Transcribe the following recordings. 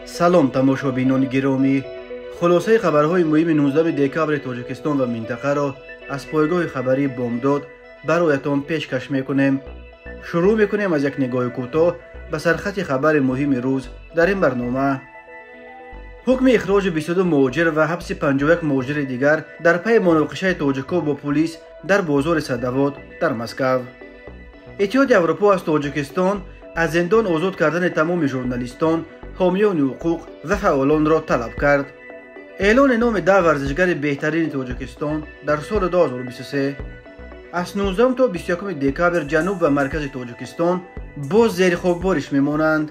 سلام تماشابینان گرامی، خلاصه خبرهای مهم 19 دکبر تاجیکستان و منطقه را از پایگاه خبری بامداد برایتان پیشکش میکنیم. شروع میکنیم از یک نگاه کوتاه به سرخط خبر مهم روز در این برنامه. حکم اخراج 22 مهاجر و حبس 51 مهاجر دیگر در پی مناقشه تاجیکا با پلیس در بازار صدوات در مسکو. اتحاد اروپا از تاجیکستان از زندان آزاد کردن تمام ژورنالیستان، حامیان حقوق و فعالان را طلب کرد. اعلان نام 10 ورزشگر بهترین تاجیکستان در سال 2023. از 19 تا 21 دکبر جنوب و مرکز تاجیکستان باز زیر خاکبارش میمانند.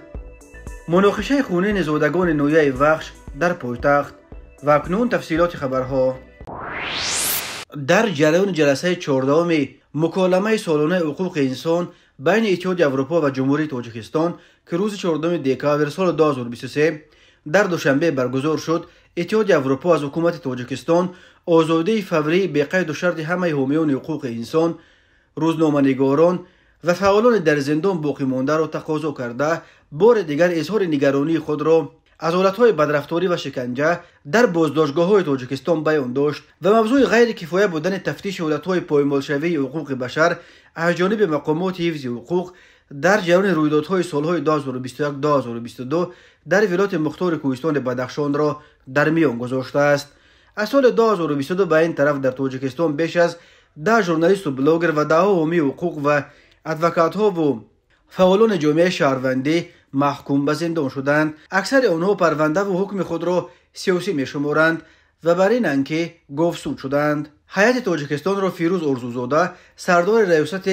مناقشه خونین زادگان نویه وخش در پایتخت و اکنون تفصیلات خبرها. در جریان جلسه 14 مکالمه سالانه حقوق انسان بین اتحاد اروپا و جمهوری تاجیکستان که روز 14 دکبر سال 2023 در دوشنبه برگزار شد، اتحاد اروپا از حکومت تاجیکستان آزادی فوری به قید و شرط همه حامیان حقوق انسان، روزنامه‌نگاران و فعالان در زندان باقی مانده را تقاضا کرده بار دیگر اظهار نگرانی خود را از حالتهای بدرفتاری و شکنجه در بازداشتگاه‌های تاجیکستان بیان داشت و موضوع غیر کفایه بودن تفتیش حالتهای پایمالشوی حقوق بشر از جانب مقامات حفظ حقوق در جریان رویدادهای سالهای 2021-2022 در ولایت مختار کوهستان بدخشان را در میان گذاشته است. از سال 2022 به این طرف در تاجیکستان بیش از 10 ژورنالیست و بلاگر و 10 حامی حقوق و ادوکات‌ها و فعالان جامعه شهروندی محکوم به زندان شدند. اکثر آنها پرونده و حکم خود را سیاسی می‌شمارند و بر اینند که گاوسود شدند. هیئت تاجیکستان را فیروز ارزوزاده، سردار ریاست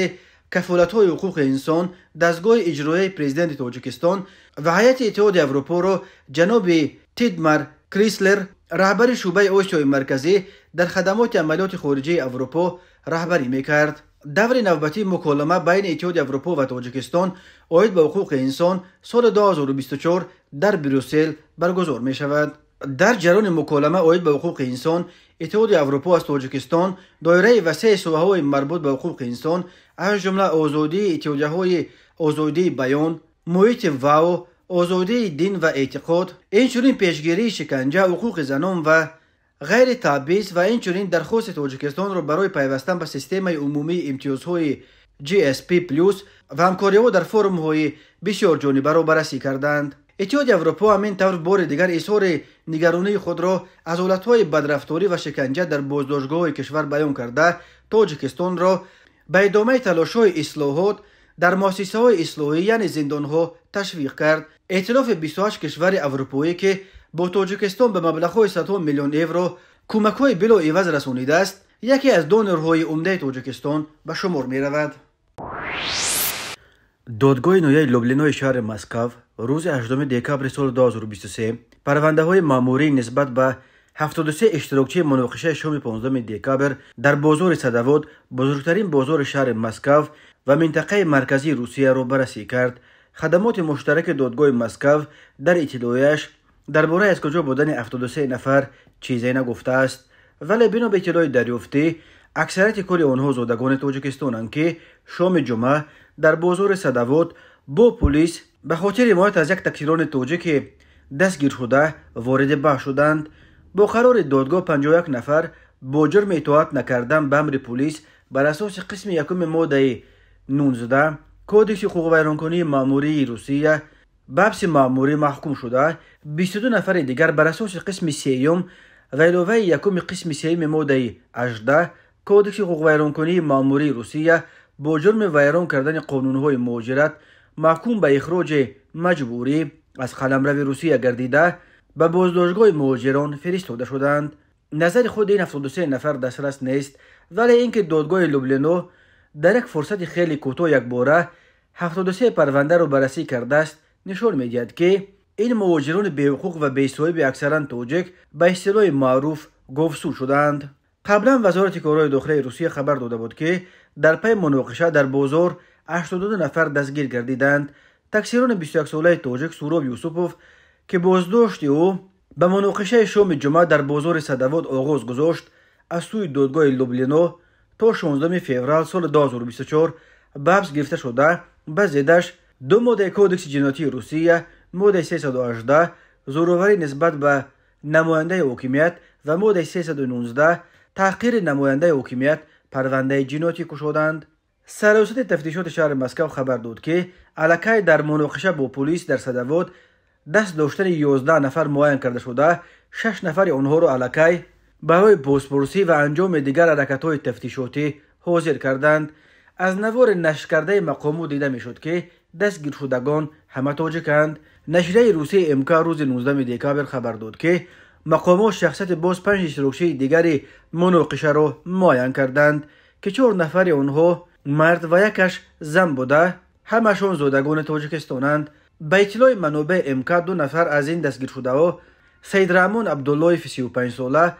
کفالت‌های حقوق انسان، دستگاه اجرایی پرزیدنت تاجیکستان و هیئت اتحاد اروپا را جناب تیدمر کریسلر، رهبر شعبه آسیای مرکزی در خدمات عملیات خارجی اروپا رهبری می‌کرد. دور نوبتی مکالمه بین اتحاد اروپا و تاجیکستان عاید به حقوق انسان سال 2024 در بروسل برگزار می شود. در جریان مکالمه عاید به حقوق انسان، اتحاد اروپا از تاجیکستان دایره وسیع سوژه‌های مربوط به حقوق انسان از جمله آزادی اتحادیه‌های آزادی بیان، محیط واو، آزادی دین و اعتقاد، اینچنین پیشگیری شکنجه، حقوق زنان و غیر تبعیض و اینچنین درخواست تاجیکستان را برای پیوستن به سیستم عمومی امتیازهای GSP+ و همکاری‌ها در فرم‌های بسیار جانبه را بررسی کردند. اتحاد اروپا همین طور بار دیگر اظهار نگرانی خود را از حالت‌های بدرفتاری و شکنجه در بازداشتگاه‌های کشور بیان کرده تاجیکستان را به ادامه تلاش‌های اصلاحات در مؤسسه‌های اصلاحی یعنی زندان‌ها تشویق کرد. ائتلاف 28 کشور اروپایی که با تاجیکستان به مبلغ‌های صدها میلیون یورو کمک‌های بلا عوض رسانیده است، یکی از دونرهای عمده تاجیکستان به شمار می‌رود. دادگاه نویه لوبلینای شهر مسکو روز 18 دکبر سال 2023 پرونده‌های مأموری نسبت به 73 اشتراکچی مناقشه شام 15 دکبر در بازار صدوات، بزرگترین بازار شهر مسکو و منطقه مرکزی روسیه را بررسی کرد. خدمات مشترک دادگاه مسکو در اطلاعیه‌اش درباره از کجا بودن 73 نفر چیزی نگفته است، ولی بنا به اطلاع دریافتی اکثریت کل آنها زادگان تاجیکستانند که شام جمعه در بازار صدوات با پلیس به خاطر حمایت از یک تکفیران تاجیک دستگیر شده وارد بحث شدند. با قرار دادگاه 51 نفر با جرم اطاعت نکردن به امر پلیس بر اساس قسم یکم ماده 19 کودکس حقوق ویرانکنی مأموری روسیه به حبس مأموری محکوم شده. 22 نفر دیگر بر اساس قسم سیوم و علاوه یکم قسم سیوم ماده 18 کودکس حقوق ویرانکنی مأموری روسیه با جرم ویران کردن قانون‌های مهاجرت محکوم به اخراج مجبوری از قلمرو روسیه گردیده به بازداشتگاه مهاجران فرستاده شدند. نظر خود این 73 نفر دسترس نیست، ولی اینکه دادگاه لوبلینو در یک فرصت خیلی کوتاه یکباره 73 پرونده را بررسی کرده است نشان می‌دهد که این مهاجران بی حقوق و بی صاحب اکثرا تاجیک به اصطلاح معروف گاوسود شدند. قبلا وزارت کارهای داخلی روسیه خبر داده بود که در پی مناقشه در بازار 82 نفر دستگیر گردیدند. تکسیران 21 ساله تاجیک سوراب یوسوپوف که بازداشت او به مناقشه شام جمعه در بازار صدوات آغاز گذاشت، از سوی دادگاه لوبلینو تا 16 فوریه سال 2024 به حبس گرفته شده. به ضدش 2 ماده کودکس جنایتی روسیه، ماده 318 زوروری نسبت به نماینده حکومت و ماده 319 تحقیر نماینده حکومت پرونده جنایتی گشودند. سرویست تفتیشات شهر مسکو خبر داد که الکی در مناقشه با پلیس در صدوات دست داشتن 11 نفر معین کرده شده. 6 نفر آنها را الکی برای بازپرسی و انجام دیگر حرکت‌های تفتیشاتی حاضر کردند. از نوار نشر کرده مقامات دیده میشد که دستگیر شدگان همه تاجیکند. نشریه روسی امکا روز 19 دکامبر خبر داد که مقامات شخصیت باز 5 اشتراکچی دیگری مناقشه را معین کردند که 4 نفر آنها مرد و یکش زن بوده. همشان زادگان تاجیکستانند. به اطلاع منابع امکا 2 نفر از این دستگیر شده ها سید رحمان عبدالله 35 ساله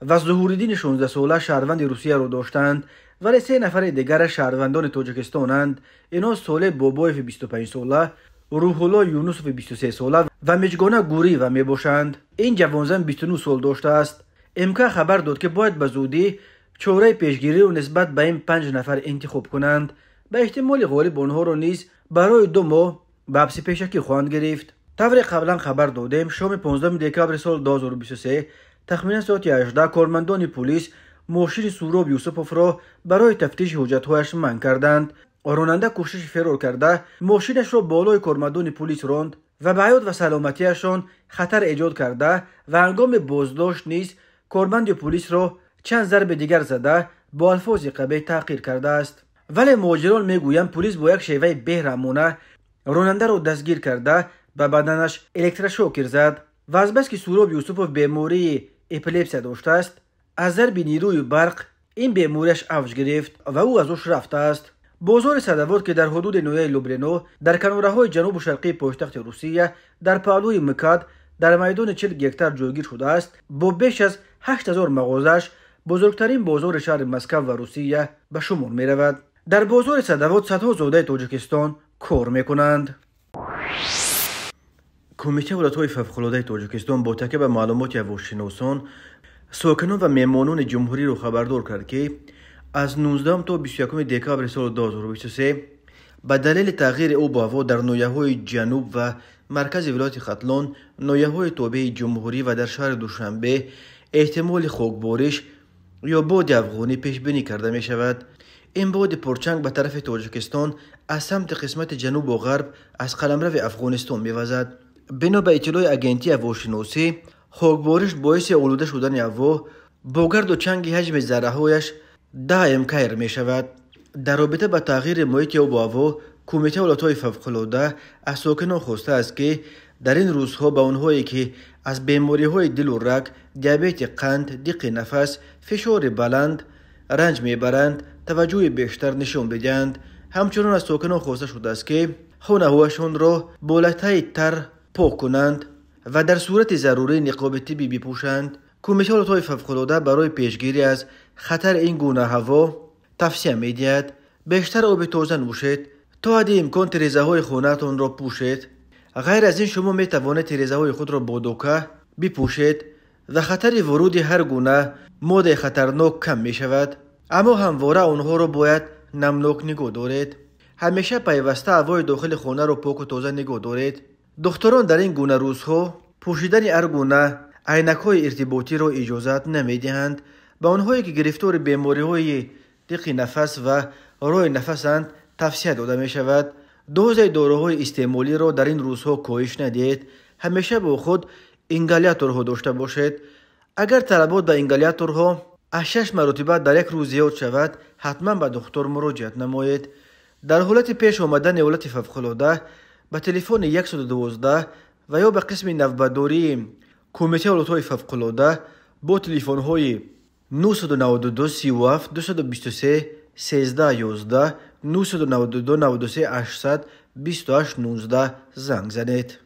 و ظهورالدین 16 ساله شهروند روسیه را داشتند، ولی 3 نفر دیگر شهروندان تاجیکستانند. اینا ساله بابایف 25 ساله، روح الله یونسوف 23 ساله و مجگانه گوری و می باشند. این جوانزن 29 سال داشته است. امکا خبر داد که باید به زودی چاره پیشگیری رو نسبت به این 5 نفر انتخاب کنند. به احتمال غالب آنها را نیز برای 2 ماه به حبس پیشکی خواهند گرفت. طور قبلا خبر دادیم شام 15 دکامبر سال 2023 تخمینا ساعت 18 کارمندان پلیس ماشین سهراب یوسفوف را برای تفتیش حجت‌هایش منع کردند. راننده کوشش فرار کرده ماشینش را بالای کارمندان پلیس راند و به حیات و سلامتیشان خطر ایجاد کرده و هنگام بازداشت نیز کارمند پلیس را چند ضرب دیگر زده با الفاظ قبیح تحقیر کرده است. ولی ماجران میگویند پلیس با یک شیوه بهرمانه راننده را دستگیر کرده به بدنش الکتروشوک زد و از بس که سهراب یوسفوف بیماری اپیلپسی داشته است از ضرب نیروی برق این بیماریش اوج گرفت و او از اوش رفته است. بازار صدوات که در حدود نویه لوبلینو در کناره‌های جنوب و شرقی پایتخت روسیه در پهلوی مکاد در میدان 40 گکتار جایگیر شده است. با بیش از 8000 مغازش بزرگترین بازار شهر مسکو و روسیه به شمار می رود. در بازار صدوات صدها زاده تاجیکستان کار می کنند. کمیته ولایت‌های فوق‌العاده تاجیکستان با تکیه به معلومات هواشناسان ساکنان و مهمانان جمهوری را خبردار کرد که از 19 تا 21 دکامبر سال 2023 به دلیل تغییر آب و هوا در ناحیه‌های جنوب و مرکز ولایت ختلان، ناحیه‌های تابع جمهوری و در شهر دوشنبه احتمال خاکبارش یا باد افغانی پیش بینی کرده می شود. این باد پرچنگ به طرف تاجیکستان از سمت قسمت جنوب و غرب از قلمرو افغانستان می وزد. بنا به اطلاع اگنتی هواشناسی خاکبارش باعث آلوده شدن هوا با گرد و چنگ حجم ذره‌هایش 10 امکیر می شود. در رابطه با تغییر محیط آب و هوا کمیته ولایت‌های فوق‌العاده از ساکنان خواسته است که در این روزها به آنهایی که از بیماری‌های دل و رگ، دیابت قند، دق نفس، فشار بلند رنج میبرند توجه بیشتر نشان بدهند. همچنین از ساکنان خواسته شده است که خانه‌هایشان را با لطه تر پاک کنند و در صورت ضروری نقاب طبی بپوشند. کمیته ولایت‌های فوق‌العاده برای پیشگیری از خطر این گونه هوا توصیه می‌دهد بیشتر آب تازه نوشید، تا حد امکان تریزه‌های خانه‌تان را پوشید. غیر از این شما می‌توانید تریزه‌های خود را با دوکه بپوشید و خطر ورود هر گونه ماده خطرناک کم می‌شود. اما همواره آنها را باید نمناک نگاه دارید. همیشه پیوسته هوای داخل خانه را پاک و تازه نگاه دارید. دختران در این گونه روزها پوشیدن هر گونه عینک‌های ارتباطی را اجازه نمی‌دهند. به آنهایی که گرفتار بیماری‌های دق نفس و راه نفسند توصیه داده می‌شود دوز داروهای استعمالی را در این روزها کاهش ندهید. همیشه با خود اینگالیاتورها داشته باشید. اگر طلبات به اینگالیاتورها از 6 مرتبه در یک روز زیاد شود حتما به دکتر مراجعت نمایید. در حالت پیش آمدن حالت فوق‌العاده به تلفن 112 و یا به قسم نوبتداری کمیته ولایت‌های فوق‌العاده با تلفن‌های 992 37 223 13 11 992 93 800 28 19 زنگ زنید.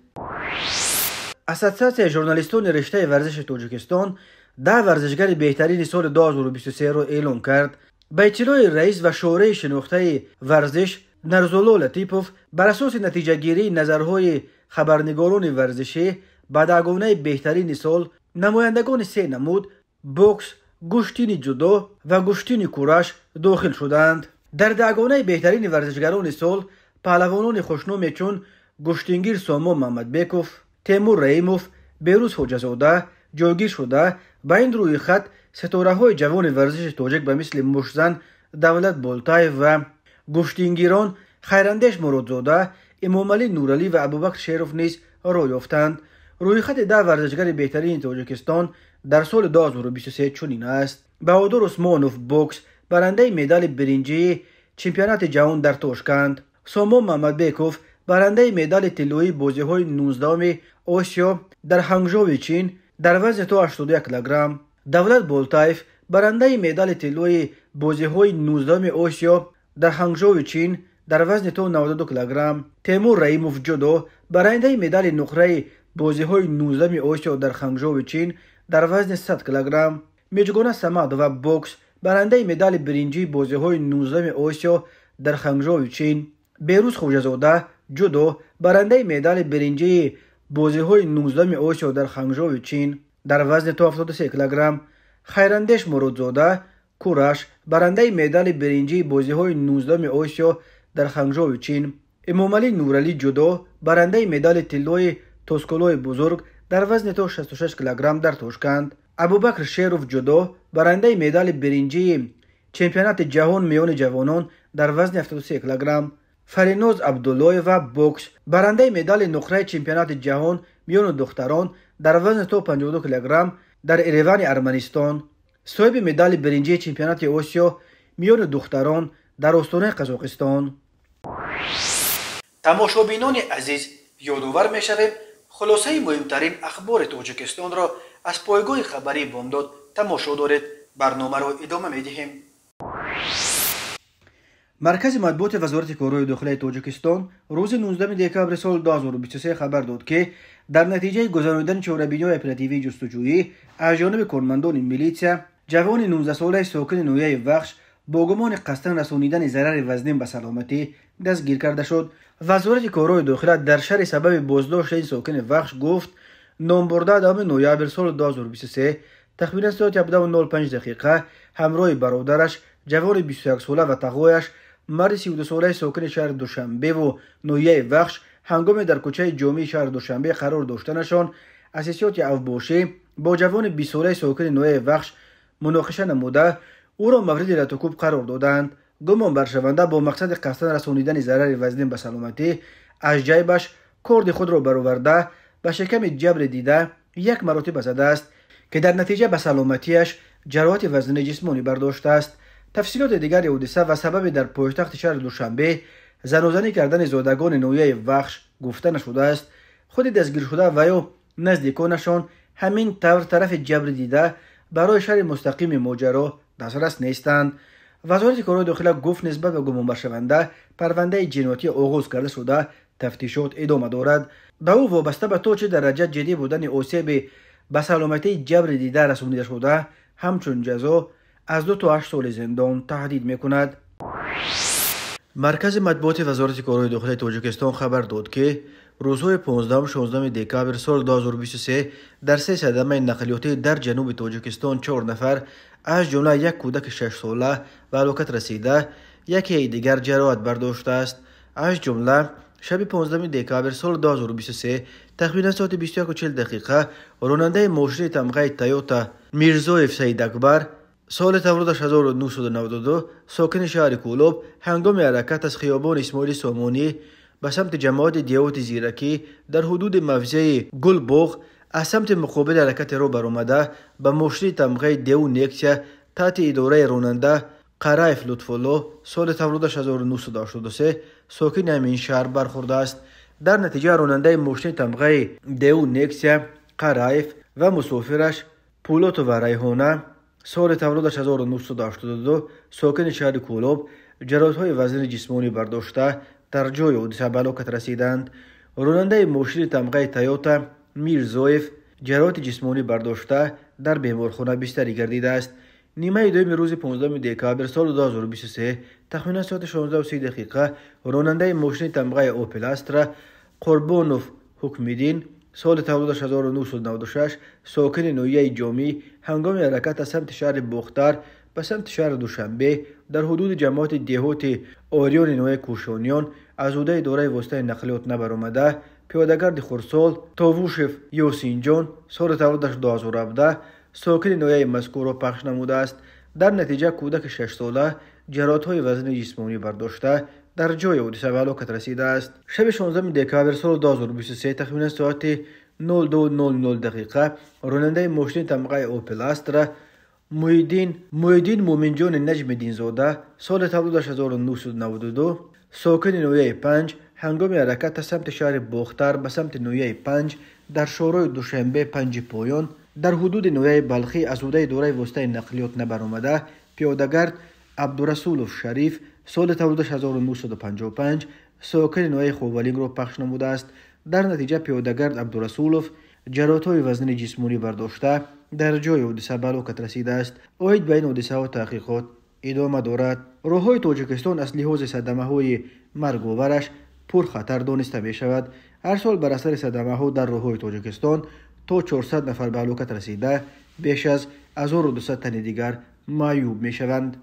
اساسیاسیون ژورنالیستان رشته ورزش تاجیکستان در ورزشگر بهترین سال 2023 را اعلام کرد. به اطلاع رئیس و شورای شناخته ورزش نرزولا لطیپوف بر اساس نتیجه گیری نظرهای خبرنگاران ورزشی به دگانه بهترین سال نمایندگان 3 نمود بوکس، گشتین جودو و گشتین کورش داخل شدند. در دگانه بهترین ورزشگران سال پهلوانان خوشنامی چون گشتینگیر سامان محمد بیکوف، تیمور رحیموف، بهروز حجازاده جایگیر شده. با این روی خط ستاره‌های جوان ورزش تاجیک به مثل مشزن دولت بولتاєв و گشتینگیران خیراندیش مرادزاده، امامعلی نورعلی و ابوبکر شیروف نیز راه یافتند. روی خط 10 ورزشگر بهترین تاجیکستان در سال 2023 چنین است: بهادر عثمانوف بوکس برنده مدال برنجی چمپیونات جهان در تاشکند. سامان محمدبیکوف برنده مدال طلایی بازی‌های 19 آسیا در هنگژو چین در وزن تا 81 کیلوگرم. دولت بولتاєв برنده مدال طلایی بازی‌های 19 آسیا در هنگژو چین در وزن تا 92 کیلوگرم. تیمور رحیموف جودو برنده مدال نقره بازی‌های 19 آسیا در هنگژو چین در وزن 100 کیلوگرم. میجگان صمد و بوکس برنده مدال برنجی بازی‌های 19 آسیا در هنگژو چین. بهروز حجازاده جودو برنده مدال برنجی بازی‌های 19 آسیا در هنگژو چین در وزن تا 73 کیلوگرم. خیراندیش مرادزاده کورش برنده مدال برنجی بازی‌های 19 آسیا در هنگژو چین. امامعلی نورعلی جودو برنده مدال طلای توسکولای بزرگ در وزن تا 66 کیلوگرم در تاشکند. ابوبکر شیروف جودو برنده مدال برنجی چمپیونات جهان میان جوانان در وزن 73 کیلوگرم. فریناز عبدالله و بوکس برنده مدال نقره چمپیونات جهان میان دختران در وزن تا 52 کیلوگرم در اریوان ارمنستان. صاحب مدال برنجی چمپیونات آسیا میان دختران در استان قزاقستان. تماشابینان عزیز، یادآور می‌شویم خلاصه مهمترین اخبار تاجیکستان را از پایگاه خبری بامداد تماشا دارید. برنامه را ادامه می‌دهیم. مرکز مطبوعات وزارت کارهای داخلی تاجیکستان روز 19 دکامبر سال 2023 خبر داد که در نتیجه گذراندن چهاره‌بینی اپراتیوی جستجویی از جانب کارمندان میلیسیا، جوان 19 ساله ساکن نویه وخش با گمان قصداً رسانیدن ضرر وزنی به سلامتی دستگیر کرده شد. وزارت کارهای داخلی در شرح سبب بازداشت این ساکن وخش گفت نامبرده دهم نوامبر سال 2023 تقریباً ساعت 17:05 دقیقه همراه برادرش جوان 21 ساله و تقویش مرد 32 ساله ساکن شهر دوشنبه و نویه وخش هنگام در کوچه جامع شهر دوشنبه قرار داشتنشان اساسیات اوباشی با جوان 20 ساله ساکن نویه وخش مناقشه نموده او را مورد ارتکاب قرار دادند. گمان برشونده با مقصد قصداً رسانیدن ضرر وزنی به سلامتی از جیبش کارد خود را برآورده به شکم جبر دیده یک مراتب زده است که در نتیجه به سلامتیش جراحت وزنی جسمانی برداشته است. تفصیلات دیگر حادثه و سبب در پایتخت شهر دوشنبه زناشویی کردن زادگان نویه وخش گفته نشده است. خود دستگیر شده و یا نزدیکانشان همین طرف جبر دیده برای شرح مستقیم ماجرا دسترس نیستند. وزارت کارهای داخلی گفت نسبت به گمان برشونده پرونده جنایتی آغاز کرده شده تفتیشات ادامه دارد. به او وابسته به تا چه درجه جدی بودن آسیب به سلامتی جبر دیده رسانیده شده همچون جزا از 2 تا 8 سال زندان تهدید میکند. مرکز مطبوعات وزارت کارهای داخلی تاجیکستان خبر داد که روزهای 15 و 16 دکامبر سال 2023 در 3 صدمه نقلیاتی در جنوب تاجیکستان 4 نفر از جمله یک کودک 6 ساله به هلاکت رسیده، یکی دیگر جراحت برداشته است. از جمله شب 15 دکامبر سال 2023 تقریبا ساعت 21:40 دقیقه راننده ماشین تمغه تویوتا میرزایف سید اکبر سال تولدش 1992 ساکن شهر کولوب هنگام حرکت از خیابان اسماعیل سامانی به سمت جماعت دیوت زیرکی در حدود موزه گلبوغ از سمت مقابل حرکت رو برآمده به ماشین تمغه دیو نیکسیا تحت اداره راننده قرایف لطفالله سال تولدش 1983 ساکن همین شهر برخورده است. در نتیجه راننده ماشین تمغه دیو نیکسیا قرایف و مسافرش پولوت و ریحانه سال تولدش 1982 ساکن شهر کولوب جراحت‌های وزن جسمانی برداشته در جای حادثه به هلاکت رسیدند. راننده ماشین تمغه تویوتا میرزایف جراحت جسمانی برداشته در بیمارخانه بستری گردیده است. نیمه دوم روز 15 دکامبر سال 2023 تقریبا ساعت 16:30 دقیقه راننده ماشین تمغه اوپل استرا قربانوف حکمیدین سال تولدش 1996 ساکن نویه جامی هنگام حرکت از سمت شهر بختر به سمت شهر دوشنبه در حدود جماعت دیهات آریون نویه کوشانیان از عهده اداره واسطه نقلیات نبرآمده پیادهگرد خرسال تاووشف یوسینجان سال تولدش 2017 ساکن نویه مذکور را پخش نموده است. در نتیجه کودک 6 ساله جراحت‌های وزن جسمانی برداشته در جای حادثه به هلاکت رسیده است. شب 16 دکامبر سال 2023 تقریبا ساعت 02:00 دقیقه راننده ماشین طبقه اوپل استرا محیدین مومنجان نجم دینزاده سال تولدش 1992 ساکن نویه 5 هنگام حرکت سمت شهر باختر به سمت نویه 5 در شورای دوشنبه 5 پایان در حدود نویه بلخی از حوزه دوره واسطه نقلیات نبرآمده پیادهگرد عبدالرسولوف شریف سال تولدش 1955 ساکن نویه خوبالینگ را پخش نموده است. در نتیجه پیادهگرد عبدالرسولوف جراحت‌های وزن جسمانی برداشته در جای حادثه به هلاکت رسیده است. اوید بین حادثه و تحقیقات ادامه دارد. راههای تاجیکستان از لحاظ صدمه‌های مرگ‌آورش پرخطر دانسته می شود. هر سال بر اثر صدمه‌ها در راههای تاجیکستان تا 400 نفر به هلاکت رسیده، بیش از 1200 تن دیگر معیوب می شوند.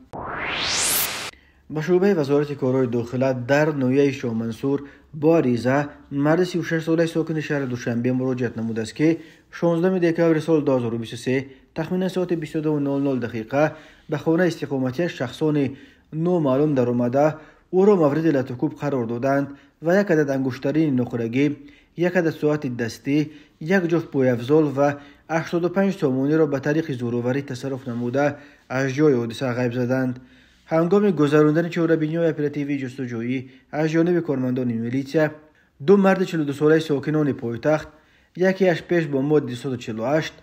به شعبه وزارت کارهای داخله در نویه شاه منصور با عریضه مرد 36 ساله ساکن شهر دوشنبه مراجعت نموده است که 16 دکامبر سال 2023 تخمین ساعت 22:00 دقیقه به خانه استقامتی شخصان نامعلوم در آمده او را مورد لطکوب قرار دادند و یک عدد انگشترین نخورگی، یک عدد ساعت دستی، یک جفت پایافزال و 85 تومانی را به طریق زورآوری تصرف نموده از جای حادثه غیب زدند. هنگام گذراندن چهاره‌بینی‌های اپراتیوی جستجویی از جانب کارمندان میلیسیا، دو مرد 42 ساله ساکنان پایتخت، یکیش پیش با ماده 248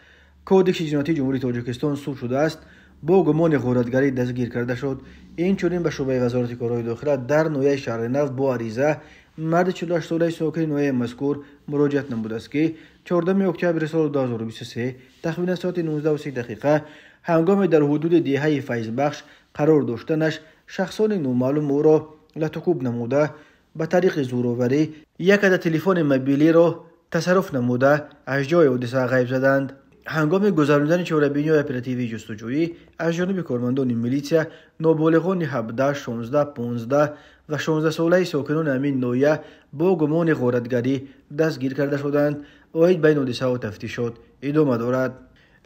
کودکس جنایتی جمهوری تاجیکستان سود شده است، با گمان غارتگری دستگیر کرده شد. این چنین به شعبه وزارت کارهای داخله در نویه شهر نو با عریضه مرد 48 ساله ساکن نویه مذکور مراجعت نموده است که 14 اکتبر سال 2023 تقریبا ساعت 19:30 دقیقه هنگام در حدود دیهه فیضبخش قرار داشتنش شخصان نامعلوم او را لطکوب نموده به طریق زورآوری یک عدد تلفن موبیلی را تصرف نموده از جای حادثه غیب زدند. هنگام گذراندن چهاره‌بینی‌های اپراتیوی جستجویی از جانب کارمندان میلیسیا نابالغان 17، 16، 15 و 16 ساله ساکنان همین نویه با گمان غارتگری دستگیر کرده شدند. اوید بین حادثه و تفتیشات ادامه دارد.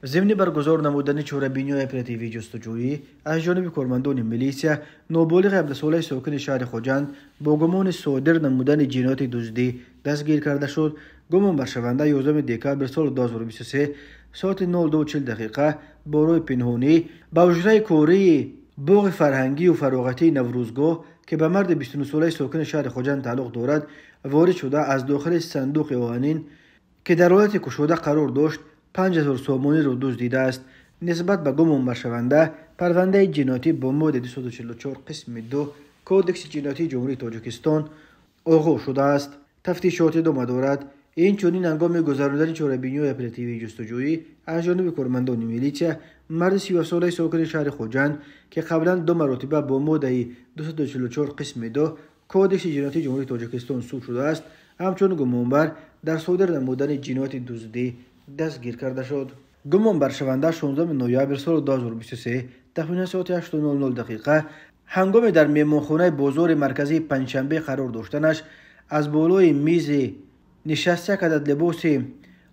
ضمن برگزار نمودن چهاره‌بینی‌های اپراتیوی جستجویی از جانب کارمندان میلیسیا نابالغ 17 ساله ساکن شهر خوجند با گمان صادر نمودن جنایت دزدی دستگیر کرده شد. گمان برشونده 11 دکامبر سال 2023 ساعت 02:40 دقیقه با روی پنهانی به حجره کاری باغ فرهنگی و فراغتی نوروزگاه که به مرد 29 ساله ساکن شهر خوجند تعلق دارد وارد شده از داخل صندوق آهنین که در حالت گشوده قرار داشت 5000 سومانی را دزدیده است. نسبت به گمان برشونده پرونده جنایتی با ماده 244 قسم 2 کودکس جنایتی جمهوری تاجیکستان آغاز شده است. تفتیشات ادامه دارد. این چنین هنگام گذراندن چهاره‌بینی‌های اپراتیوی جستجویی از جانب کارمندان میلیسیا مرد 30 ساله ساکن شهر خوجند که قبلا 2 مرتبه با ماده 244 قسم 2 کودکس جنایتی جمهوری تاجیکستان سود شده است همچون گمانبر در صادر نمودن جنایت دزدی دستگیر کرده شد. گمان برشونده 16 نوامبر سال 2023 تقریبا ساعت 8:00 دقیقه هنگام در مهمانخانه بازار مرکزی پنجشنبه قرار داشتنش از بالای میز نشست یک عدد لباس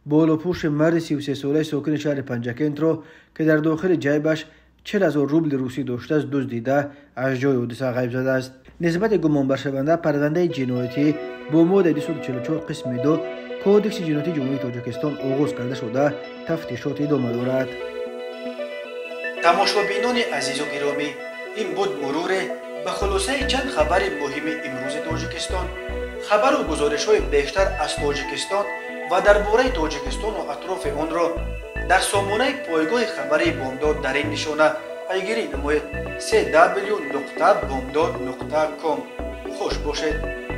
بالاپوش مرد 33 ساله ساکن شهر پنجکند را که در داخل جیبش 40,000 روبل روسی داشته است دزدیده از جای حادثه غیب زده است. نسبت گمان برشونده پرونده جنایتی با ماده 244 قسم 2 کودکس جنایتی جمهوری تاجیکستان آغاز کرده شده تفتیشات ادامه دارد. تماشابینان عزیز و گرامی، این بود مرور به خلاصه چند خبر مهم امروز تاجیکستان. خبر و گزارش‌های بیشتر از تاجیکستان و درباره تاجیکستان و اطراف آن را در سامانه پایگاه خبری بامداد در این نشانه پیگیری نمایید: www.bomdad.com. خوش باشید.